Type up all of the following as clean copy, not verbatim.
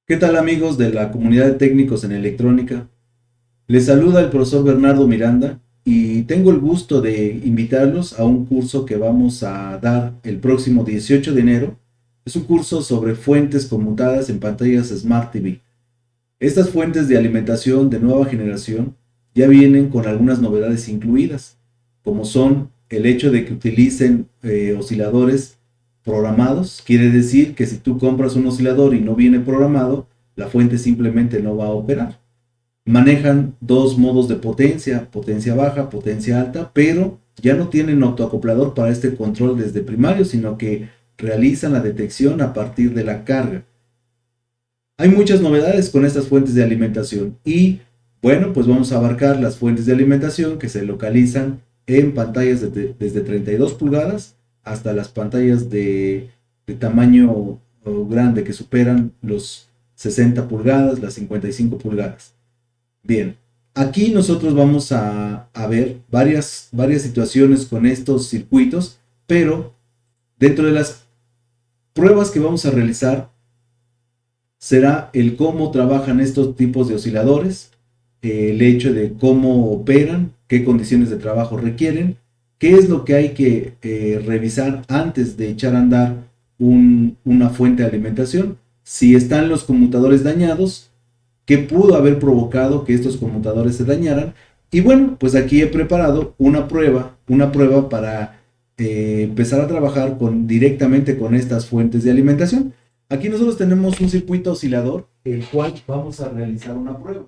¿Qué tal amigos de la comunidad de técnicos en electrónica? Les saluda el profesor Bernardo Miranda y tengo el gusto de invitarlos a un curso que vamos a dar el próximo 18 de enero. Es un curso sobre fuentes conmutadas en pantallas Smart TV. Estas fuentes de alimentación de nueva generación ya vienen con algunas novedades incluidas, como son el hecho de que utilicen osciladores programados. Quiere decir que si tú compras un oscilador y no viene programado, la fuente simplemente no va a operar. Manejan dos modos de potencia, potencia baja, potencia alta, pero ya no tienen autoacoplador para este control desde primario, sino que realizan la detección a partir de la carga. Hay muchas novedades con estas fuentes de alimentación y bueno, pues vamos a abarcar las fuentes de alimentación que se localizan en pantallas desde 32 pulgadas hasta las pantallas de tamaño grande que superan los 60 pulgadas, las 55 pulgadas. Bien, aquí nosotros vamos a ver varias situaciones con estos circuitos, pero dentro de las pruebas que vamos a realizar será el cómo trabajan estos tipos de osciladores, el hecho de cómo operan, qué condiciones de trabajo requieren, qué es lo que hay que revisar antes de echar a andar una fuente de alimentación, si están los conmutadores dañados, qué pudo haber provocado que estos conmutadores se dañaran. Y bueno, pues aquí he preparado una prueba para empezar a trabajar directamente con estas fuentes de alimentación. Aquí nosotros tenemos un circuito oscilador, el cual vamos a realizar una prueba.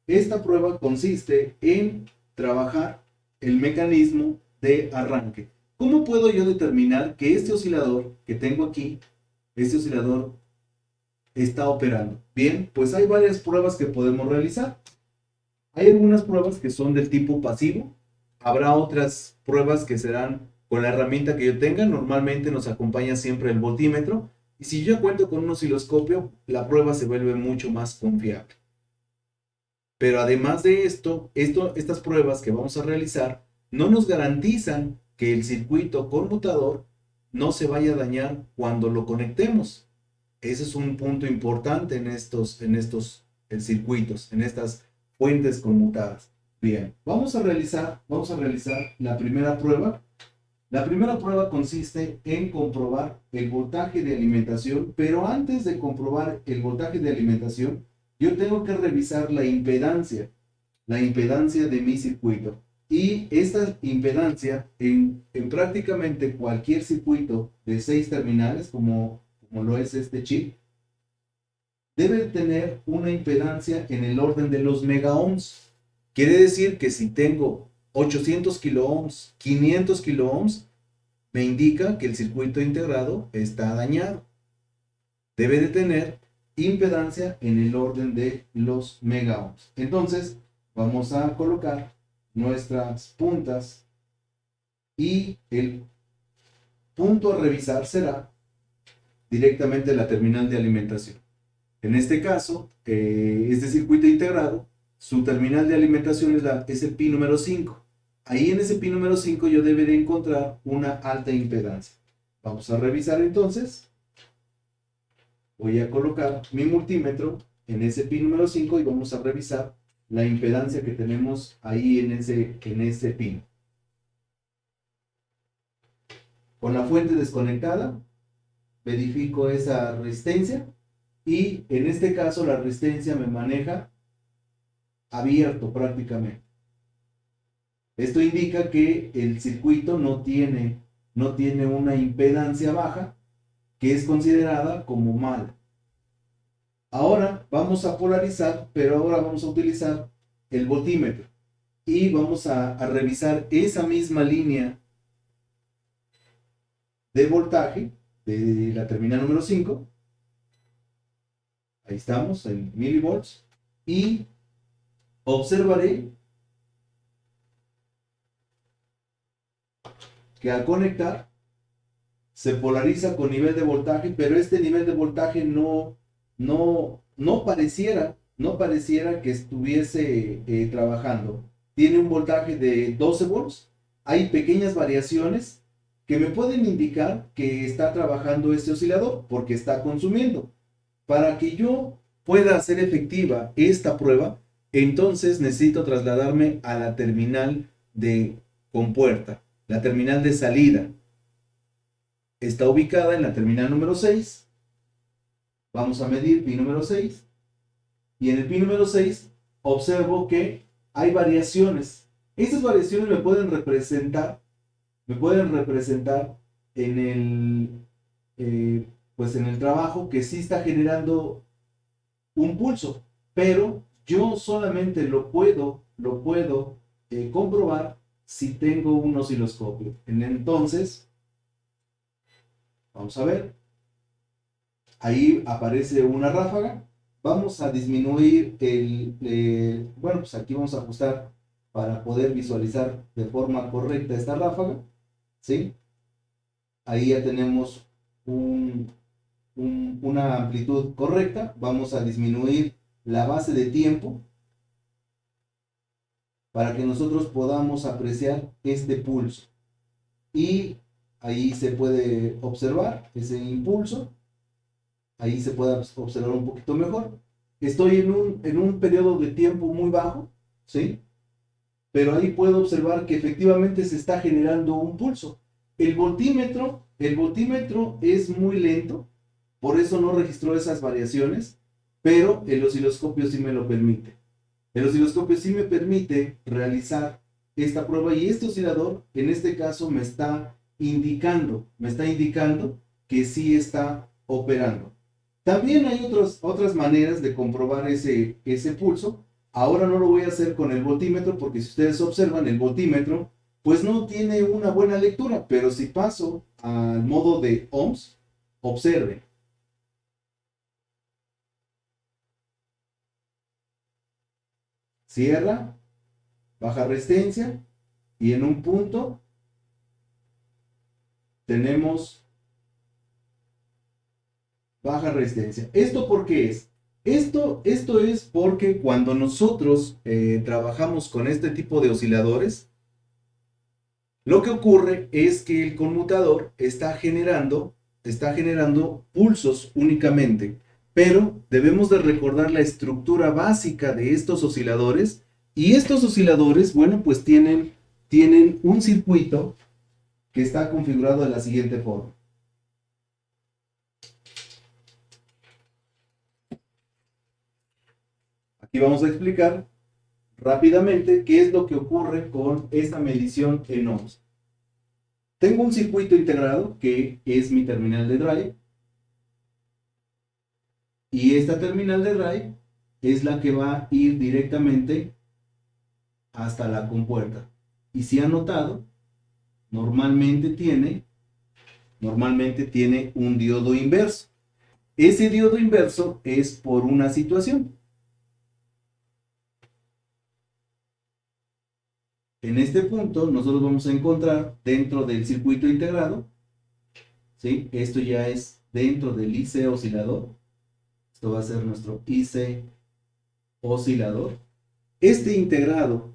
Esta prueba consiste en trabajar el mecanismo de arranque. ¿Cómo puedo yo determinar que este oscilador que tengo aquí, este oscilador está operando? Bien, pues hay varias pruebas que podemos realizar. Hay algunas pruebas que son del tipo pasivo. Habrá otras pruebas que serán con la herramienta que yo tenga. Normalmente nos acompaña siempre el voltímetro. Y si yo cuento con un osciloscopio, la prueba se vuelve mucho más confiable. Pero además de estas pruebas que vamos a realizar no nos garantizan que el circuito conmutador no se vaya a dañar cuando lo conectemos. Ese es un punto importante en circuitos, en estas fuentes conmutadas. Bien, vamos a realizar la primera prueba. La primera prueba consiste en comprobar el voltaje de alimentación, pero antes de comprobar el voltaje de alimentación, yo tengo que revisar la impedancia de mi circuito. Y esta impedancia en prácticamente cualquier circuito de 6 terminales, como lo es este chip, debe tener una impedancia en el orden de los megaohms. Quiere decir que si tengo 800 kiloohms, 500 kiloohms, me indica que el circuito integrado está dañado. Debe de tener impedancia en el orden de los megaohms. Entonces, vamos a colocar nuestras puntas y el punto a revisar será directamente la terminal de alimentación. En este caso, este circuito integrado, su terminal de alimentación es el pin número 5. Ahí en ese pin número 5 yo deberé encontrar una alta impedancia. Vamos a revisar entonces. Voy a colocar mi multímetro en ese pin número 5 y vamos a revisar la impedancia que tenemos ahí en ese pin. Con la fuente desconectada, verifico esa resistencia y en este caso la resistencia me maneja abierto prácticamente. Esto indica que el circuito no tiene una impedancia baja que es considerada como mala. Ahora vamos a polarizar, pero ahora vamos a utilizar el voltímetro y vamos a revisar esa misma línea de voltaje de la terminal número 5. Ahí estamos en milivolts y observaré que al conectar se polariza con nivel de voltaje, pero este nivel de voltaje no pareciera que estuviese trabajando. Tiene un voltaje de 12 volts. Hay pequeñas variaciones que me pueden indicar que está trabajando este oscilador porque está consumiendo. Para que yo pueda hacer efectiva esta prueba, entonces necesito trasladarme a la terminal de compuerta, la terminal de salida. Está ubicada en la terminal número 6. Vamos a medir pin número 6. Y en el pin número 6 observo que hay variaciones. Estas variaciones me pueden representar en pues en el trabajo que sí está generando un pulso, pero yo solamente lo puedo comprobar si tengo un osciloscopio. Entonces, vamos a ver, ahí aparece una ráfaga. Vamos a disminuir bueno, pues aquí vamos a ajustar para poder visualizar de forma correcta esta ráfaga, ¿sí? Ahí ya tenemos una amplitud correcta. Vamos a disminuir la base de tiempo para que nosotros podamos apreciar este pulso. Y ahí se puede observar ese impulso. Ahí se puede observar un poquito mejor. Estoy en un periodo de tiempo muy bajo, ¿sí? Pero ahí puedo observar que efectivamente se está generando un pulso. El voltímetro es muy lento, por eso no registró esas variaciones, pero el osciloscopio sí me lo permite. El osciloscopio sí me permite realizar esta prueba y este oscilador, en este caso, me está indicando que sí está operando. También hay otras maneras de comprobar ese pulso. Ahora no lo voy a hacer con el voltímetro porque si ustedes observan el voltímetro, pues no tiene una buena lectura, pero si paso al modo de ohms, observe. Cierra, baja resistencia y en un punto tenemos baja resistencia. ¿Esto por qué es? Esto es porque cuando nosotros trabajamos con este tipo de osciladores, lo que ocurre es que el conmutador está generando pulsos únicamente, pero debemos de recordar la estructura básica de estos osciladores y estos osciladores, bueno, pues tienen un circuito que está configurado de la siguiente forma. Aquí vamos a explicar rápidamente qué es lo que ocurre con esta medición en ohms. Tengo un circuito integrado que es mi terminal de drive y esta terminal de drive es la que va a ir directamente hasta la compuerta. Y si han notado, normalmente tiene un diodo inverso. Ese diodo inverso es por una situación. En este punto nosotros vamos a encontrar dentro del circuito integrado, ¿sí? Esto ya es dentro del IC oscilador. Esto va a ser nuestro IC oscilador. Este integrado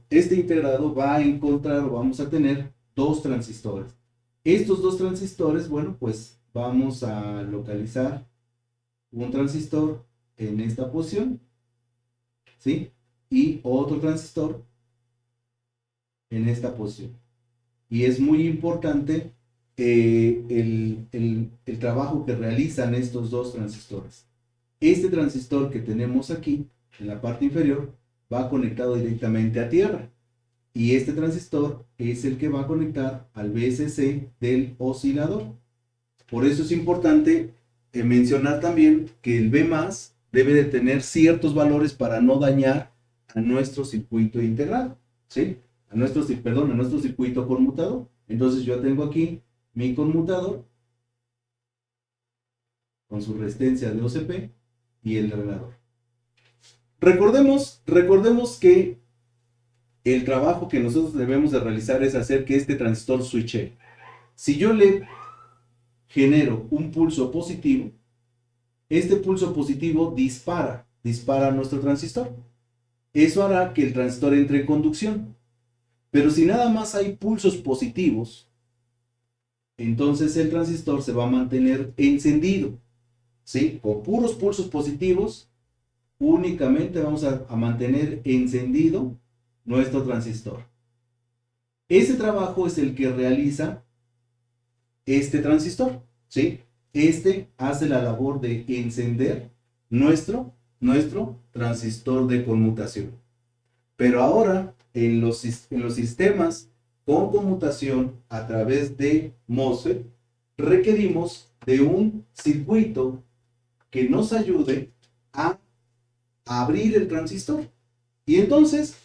va a encontrar, o vamos a tener dos transistores. Estos dos transistores, bueno, pues vamos a localizar un transistor en esta posición, ¿sí? Y otro transistor en esta posición. Y es muy importante el trabajo que realizan estos dos transistores. Este transistor que tenemos aquí, en la parte inferior, va conectado directamente a tierra. Y este transistor es el que va a conectar al VSC del oscilador. Por eso es importante mencionar también que el V+ debe de tener ciertos valores para no dañar a nuestro circuito integrado, ¿sí? A nuestro circuito conmutador. Entonces yo tengo aquí mi conmutador con su resistencia de OCP y el drenador. Recordemos que el trabajo que nosotros debemos de realizar es hacer que este transistor switche. Si yo le genero un pulso positivo, este pulso positivo dispara nuestro transistor. Eso hará que el transistor entre en conducción. Pero si nada más hay pulsos positivos, entonces el transistor se va a mantener encendido, ¿sí? Con puros pulsos positivos, únicamente vamos a mantener encendido nuestro transistor. Ese trabajo es el que realiza este transistor, ¿sí? Este hace la labor de encender nuestro transistor de conmutación. Pero ahora, en los sistemas con conmutación a través de MOSFET, requerimos de un circuito que nos ayude a abrir el transistor. Y entonces,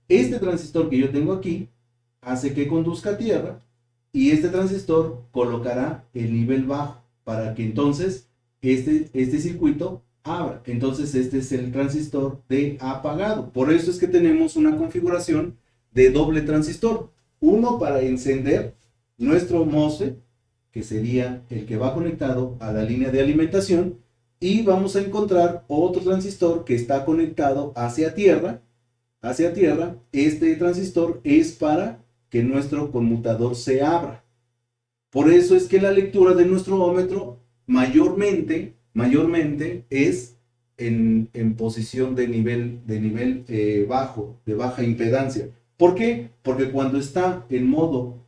este transistor que yo tengo aquí hace que conduzca a tierra y este transistor colocará el nivel bajo para que entonces este circuito abra. Entonces este es el transistor de apagado. Por eso es que tenemos una configuración de doble transistor. Uno para encender nuestro MOSFET, que sería el que va conectado a la línea de alimentación, y vamos a encontrar otro transistor que está conectado hacia tierra. Este transistor es para que nuestro conmutador se abra. Por eso es que la lectura de nuestro ómetro mayormente es en posición de nivel bajo, de baja impedancia. ¿Por qué? Porque cuando está en modo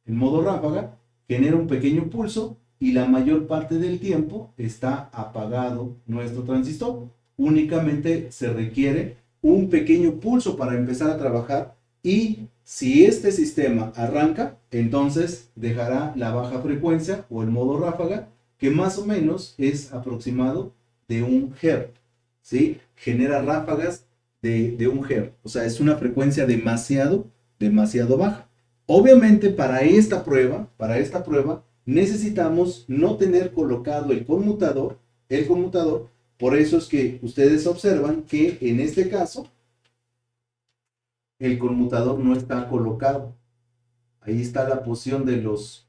ráfaga, genera un pequeño pulso y la mayor parte del tiempo está apagado nuestro transistor. Únicamente se requiere un pequeño pulso para empezar a trabajar, y si este sistema arranca, entonces dejará la baja frecuencia o el modo ráfaga, que más o menos es aproximado de 1 Hz, ¿sí? Genera ráfagas de 1 Hz, o sea, es una frecuencia demasiado baja. Obviamente para esta prueba necesitamos no tener colocado el conmutador, por eso es que ustedes observan que en este caso el conmutador no está colocado. Ahí está la posición de los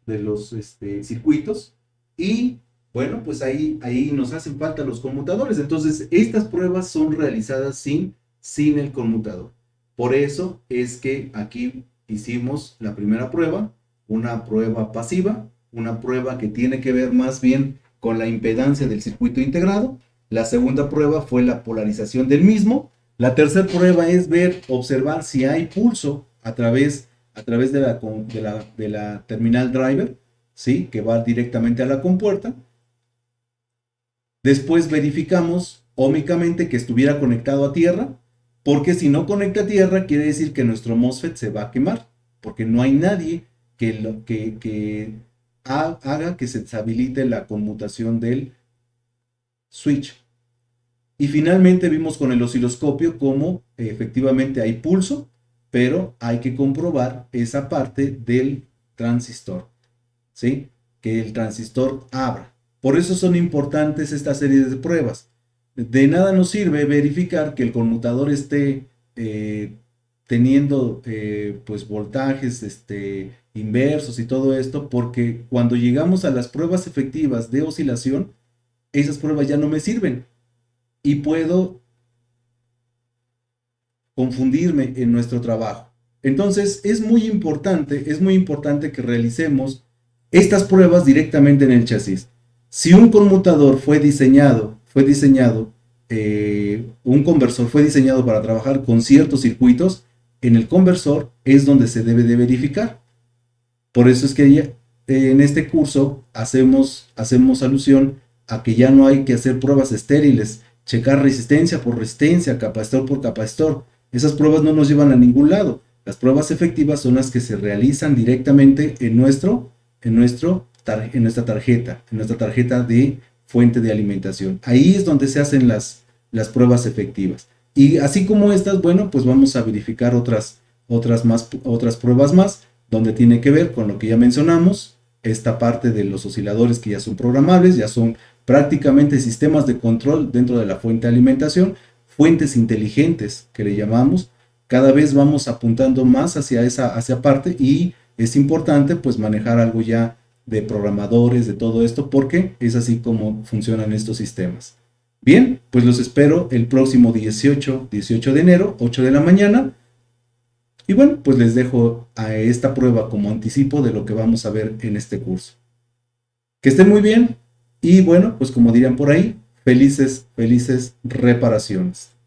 circuitos, y bueno, pues ahí nos hacen falta los conmutadores. Entonces estas pruebas son realizadas sin el conmutador. Por eso es que aquí hicimos la primera prueba, una prueba pasiva, una prueba que tiene que ver más bien con la impedancia del circuito integrado. La segunda prueba fue la polarización del mismo. La tercera prueba es observar si hay pulso a través de la terminal driver, ¿sí? Que va directamente a la compuerta. Después verificamos ómicamente que estuviera conectado a tierra, porque si no conecta a tierra quiere decir que nuestro MOSFET se va a quemar, porque no hay nadie que haga que se deshabilite la conmutación del switch. Y finalmente vimos con el osciloscopio cómo efectivamente hay pulso, pero hay que comprobar esa parte del transistor, ¿sí? Que el transistor abra. Por eso son importantes esta serie de pruebas. De nada nos sirve verificar que el conmutador esté teniendo pues voltajes inversos y todo esto, porque cuando llegamos a las pruebas efectivas de oscilación, esas pruebas ya no me sirven y puedo confundirme en nuestro trabajo. Entonces es muy importante que realicemos estas pruebas directamente en el chasis. Si un conmutador un conversor fue diseñado para trabajar con ciertos circuitos, en el conversor es donde se debe de verificar. Por eso es que en este curso hacemos alusión a que ya no hay que hacer pruebas estériles, checar resistencia por resistencia, capacitor por capacitor. Esas pruebas no nos llevan a ningún lado. Las pruebas efectivas son las que se realizan directamente en nuestra tarjeta de fuente de alimentación. Ahí es donde se hacen las pruebas efectivas. Y así como estas, bueno, pues vamos a verificar otras pruebas más, donde tiene que ver con lo que ya mencionamos, esta parte de los osciladores que ya son programables, ya son prácticamente sistemas de control dentro de la fuente de alimentación, fuentes inteligentes que le llamamos. Cada vez vamos apuntando más hacia esa parte, y es importante pues manejar algo ya de programadores, de todo esto, porque es así como funcionan estos sistemas. Bien, pues los espero el próximo 18 de enero, 8 de la mañana. Y bueno, pues les dejo a esta prueba como anticipo de lo que vamos a ver en este curso. Que estén muy bien, y bueno, pues como dirían por ahí, felices reparaciones.